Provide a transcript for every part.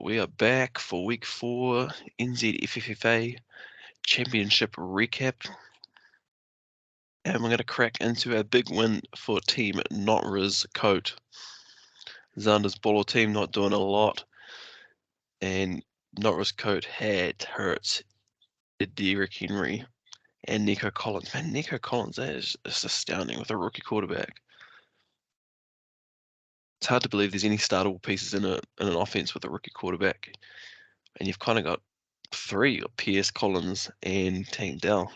We are back for week 4 NZFFFA Championship recap, and we're going to crack into a big win for Team Notras Coat. Xander's Bolo team not doing a lot, and Notras Coat had hurt Derrick Henry and Nico Collins. Man, Nico Collins, that is just astounding with a rookie quarterback. It's hard to believe there's any startable pieces in an offense with a rookie quarterback, and you've kind of got 3, Pierce, Collins, and Tank Dell.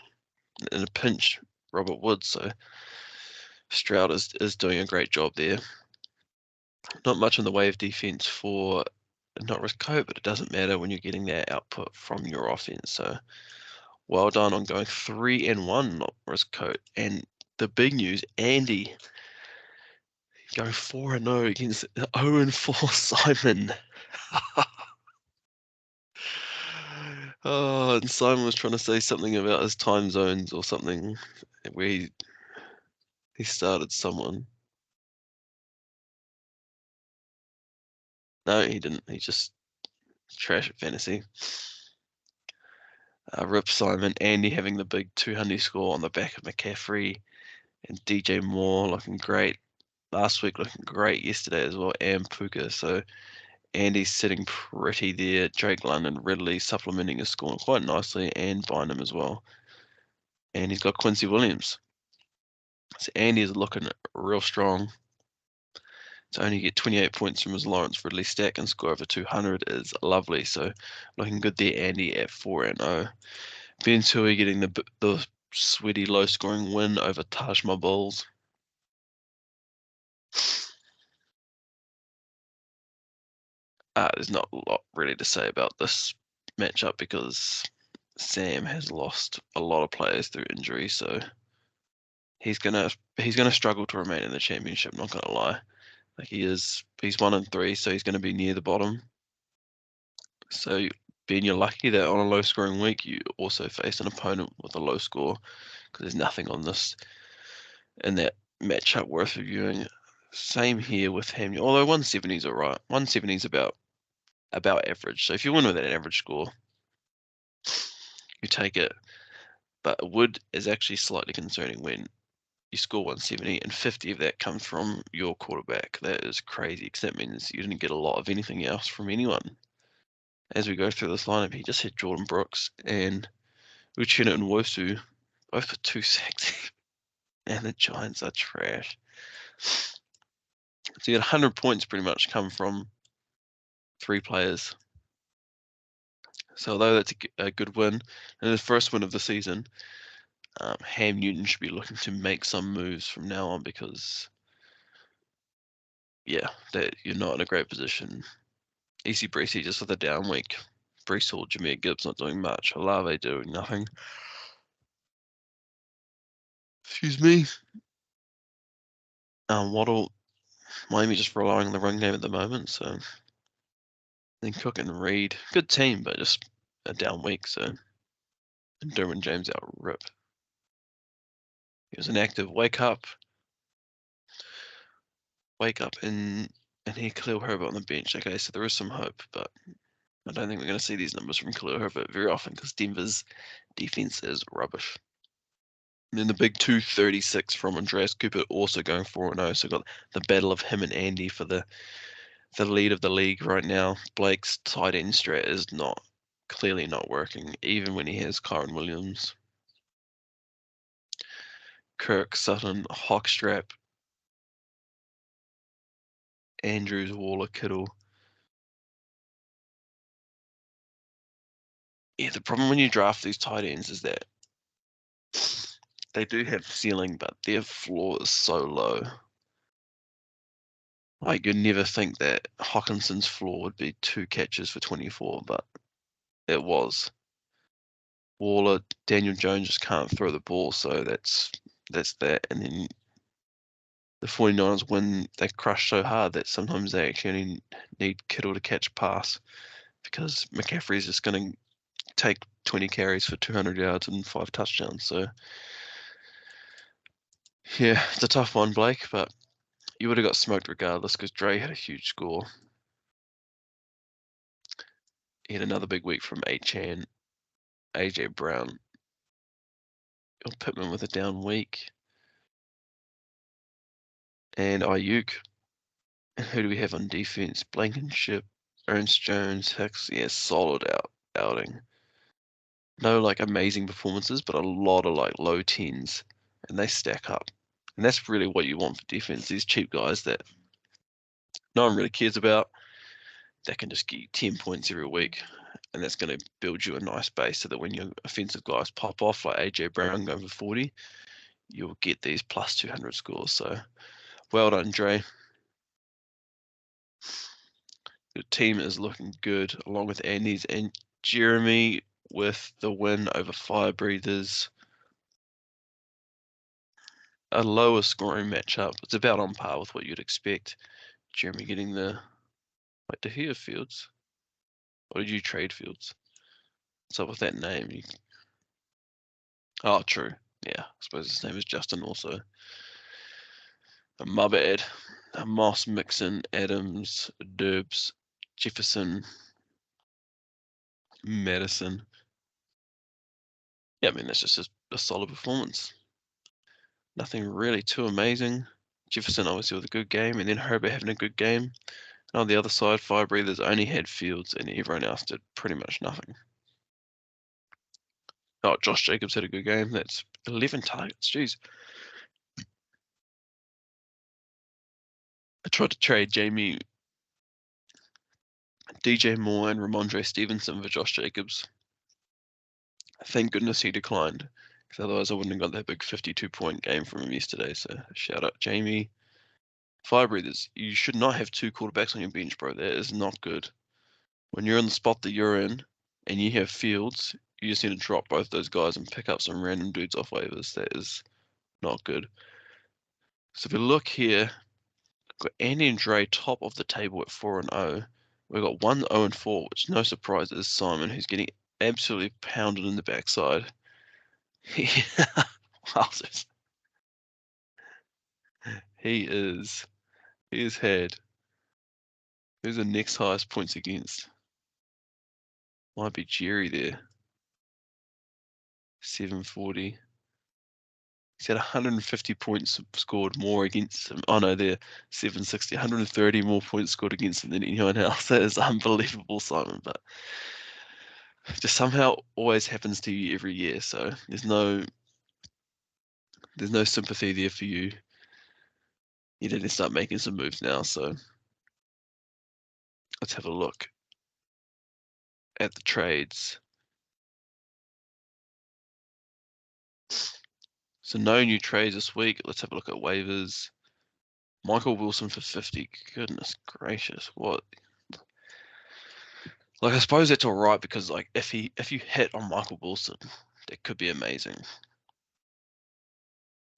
In a pinch, Robert Woods, so Stroud is doing a great job there. Not much in the way of defense for Notras Coat, but it doesn't matter when you're getting that output from your offense. So well done on going 3-1, Notras Coat. And the big news, Andy going 4-0 against 0-4 Simon. Oh, and Simon was trying to say something about his time zones or something, where he started someone. No, he didn't. He just trash at fantasy. Rip Simon, Andy having the big 200 score on the back of McCaffrey, and DJ Moore looking great. Last week looking great yesterday as well, and Puka. So Andy's sitting pretty there. Drake London readily supplementing his score quite nicely, and Bynum as well. And he's got Quincy Williams. So Andy is looking real strong. To only get 28 points from his Lawrence Ridley stack and score over 200 is lovely. So looking good there, Andy at 4-0. Ben Tui getting the sweaty low-scoring win over Tajma Bulls. There's not a lot really to say about this matchup because Sam has lost a lot of players through injury, so he's gonna struggle to remain in the championship. Not gonna lie, like he's 1-3, so he's gonna be near the bottom. So Ben, you're lucky that on a low-scoring week you also face an opponent with a low score, because there's nothing on this in that matchup worth reviewing. Same here with him, although 170 is alright. 170 is about average. So if you win with an average score, you take it. But wood is actually slightly concerning when you score 170 and 50 of that comes from your quarterback. That is crazy, because that means you didn't get a lot of anything else from anyone. As we go through this lineup, he just hit Jordan Brooks and Uchenna and Wosu, both for 260. And the Giants are trash. So you got 100 points pretty much come from 3 players. So although that's a good win, and the first win of the season, Ham Newton should be looking to make some moves from now on, because, yeah, that you're not in a great position. Easy Breezy just with a down week. Brees Hall, Jameer Gibbs not doing much. Olave doing nothing. Excuse me. Waddle, Miami just relying on the run game at the moment, so then Cook and Reed, good team, but just a down week, so. And Derwin James out rip. He was inactive. Wake up and hear Khalil Herbert on the bench. Okay, so there is some hope, but I don't think we're going to see these numbers from Khalil Herbert very often, because Denver's defense is rubbish. And then the big 236 from Andreas Cooper, also going 4-0. So got the battle of him and Andy for the lead of the league right now. Blake's tight end strat is clearly not working, even when he has Kyron Williams. Kirk, Sutton, Hawkstrap, Andrews, Waller, Kittle. Yeah, the problem when you draft these tight ends is that they do have ceiling, but their floor is so low. Like, you'd never think that Hawkinson's floor would be 2 catches for 24, but it was. Waller, Daniel Jones just can't throw the ball, so that's that. And then the 49ers win, they crush so hard that sometimes they actually only need Kittle to catch a pass, because McCaffrey's just going to take 20 carries for 200 yards and 5 touchdowns. So, yeah, it's a tough one, Blake, but you would have got smoked regardless, because Dre had a huge score. He had another big week from Achan, AJ Brown. Pittman with a down week. And Ayuk. And who do we have on defense? Blankenship, Ernst Jones, Hicks. Yeah, solid outing. No like amazing performances, but a lot of like low tens, and they stack up. And that's really what you want for defense. These cheap guys that no one really cares about, that can just get you 10 points every week. And that's going to build you a nice base so that when your offensive guys pop off, like AJ Brown going for 40, you'll get these plus 200 scores. So well done, Dre. Your team is looking good, along with Andy's and Jeremy with the win over Fire Breathers. A lower scoring matchup. It's about on par with what you'd expect. Jeremy getting the... Wait, did he have Fields? Or did you trade Fields? What's up with that name? Oh, true. Yeah, I suppose his name is Justin also. My bad. Moss, Mixon, Adams, Derbs, Jefferson, Madison. Yeah, I mean, that's just a solid performance. Nothing really too amazing. Jefferson obviously with a good game, and then Herbert having a good game. And on the other side, Fire Breathers only had Fields, and everyone else did pretty much nothing. Oh, Josh Jacobs had a good game. That's 11 targets. Jeez. I tried to trade Jamie, DJ Moore, and Ramondre Stevenson for Josh Jacobs. Thank goodness he declined, because otherwise I wouldn't have got that big 52-point game from him yesterday. So shout out Jamie. Fire Breathers, you should not have two quarterbacks on your bench, bro. That is not good. When you're in the spot that you're in and you have Fields, you just need to drop both those guys and pick up some random dudes off waivers. That is not good. So if we look here, we've got Andy and Dre top of the table at 4-0. We've got 1-0-4, which no surprise is Simon, who's getting absolutely pounded in the backside. Wowzers. He has had, who's the next highest points against? Might be Jerry there. 740. He's had 150 points scored more against him. Oh no, they're 760, 130 more points scored against him than anyone else. That is unbelievable, Simon. But just somehow always happens to you every year. So there's no sympathy there for you. You need to start making some moves now. So let's have a look at the trades. So no new trades this week. Let's have a look at waivers. Michael Wilson for 50. Goodness gracious, what? Like I suppose that's all right because like if you hit on Michael Wilson, that could be amazing.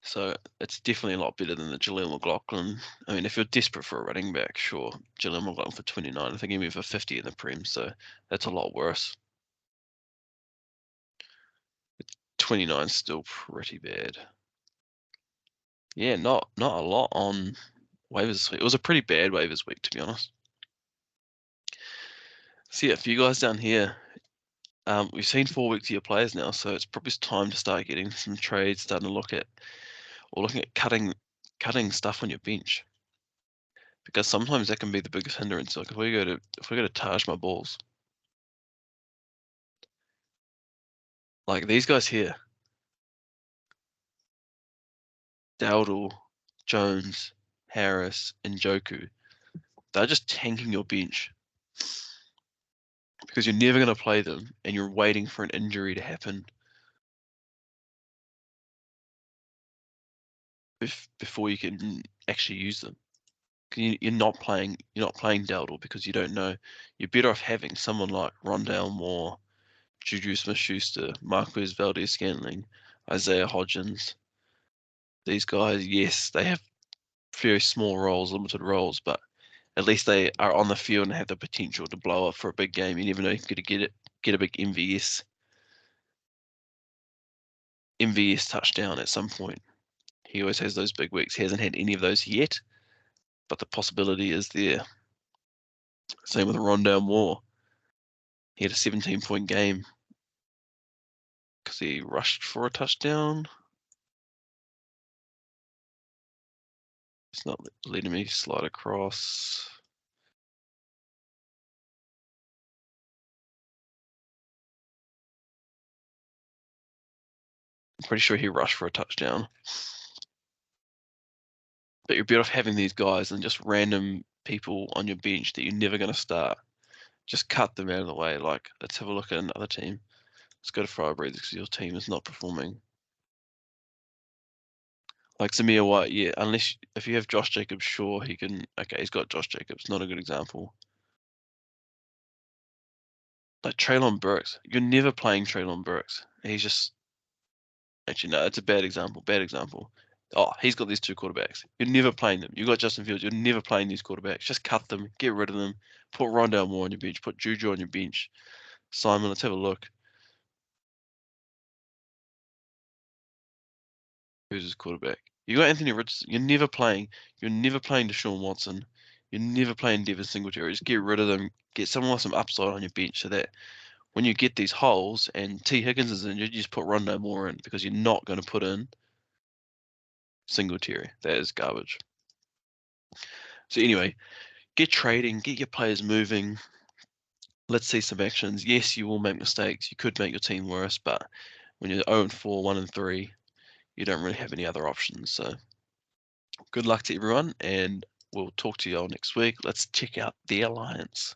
So it's definitely a lot better than the Jaleel McLaughlin. I mean, if you're desperate for a running back, sure, Jaleel McLaughlin for 29. I think he moved for 50 in the Prem, so that's a lot worse. 29 is still pretty bad. Yeah, not a lot on waivers this week. It was a pretty bad waivers week, to be honest. See, for you guys down here, we've seen 4 weeks of your players now, so it's probably time to start getting some trades, starting to look at, or looking at cutting stuff on your bench. Because sometimes that can be the biggest hindrance. Like if we go to Taj my balls, like these guys here, Dowdle, Jones, Harris, and Joku, they're just tanking your bench because you're never going to play them and you're waiting for an injury to happen before you can actually use them. You're not playing Dowdle because you don't know. You're better off having someone like Rondale Moore, Juju Smith-Schuster, Marquez Valdez-Scantling, Isaiah Hodgins. These guys, yes, they have very small roles, limited roles, but at least they are on the field and have the potential to blow up for a big game. You never know, you could get a big MVS touchdown at some point. He always has those big weeks. He hasn't had any of those yet, but the possibility is there. Same with Rondale Moore. He had a 17-point game because he rushed for a touchdown. It's not letting me slide across. I'm pretty sure he rushed for a touchdown. But you're better off having these guys than just random people on your bench that you're never going to start. Just cut them out of the way. Like, let's have a look at another team. Let's go to Firebreeze because your team is not performing. Like Samir White, yeah, unless if you have Josh Jacobs, sure, he can. Okay, he's got Josh Jacobs, not a good example. Like Traylon Burks, you're never playing Traylon Burks. He's just actually no, it's a bad example. Bad example. Oh, he's got these two quarterbacks. You're never playing them. You got Justin Fields. You're never playing these quarterbacks. Just cut them, get rid of them. Put Rondale Moore on your bench. Put Juju on your bench. Simon, let's have a look. Who's his quarterback? You got Anthony Richardson. You're never playing. You're never playing Deshaun Watson. You're never playing Devin Singletary. Just get rid of them. Get someone with some upside on your bench so that when you get these holes and T. Higgins is injured, you just put Rondo Moore in because you're not going to put in Singletary. That is garbage. So anyway, get trading, get your players moving. Let's see some actions. Yes, you will make mistakes. You could make your team worse, but when you're 0-4, 1-3, you don't really have any other options. So good luck to everyone, and we'll talk to you all next week. Let's check out the Alliance.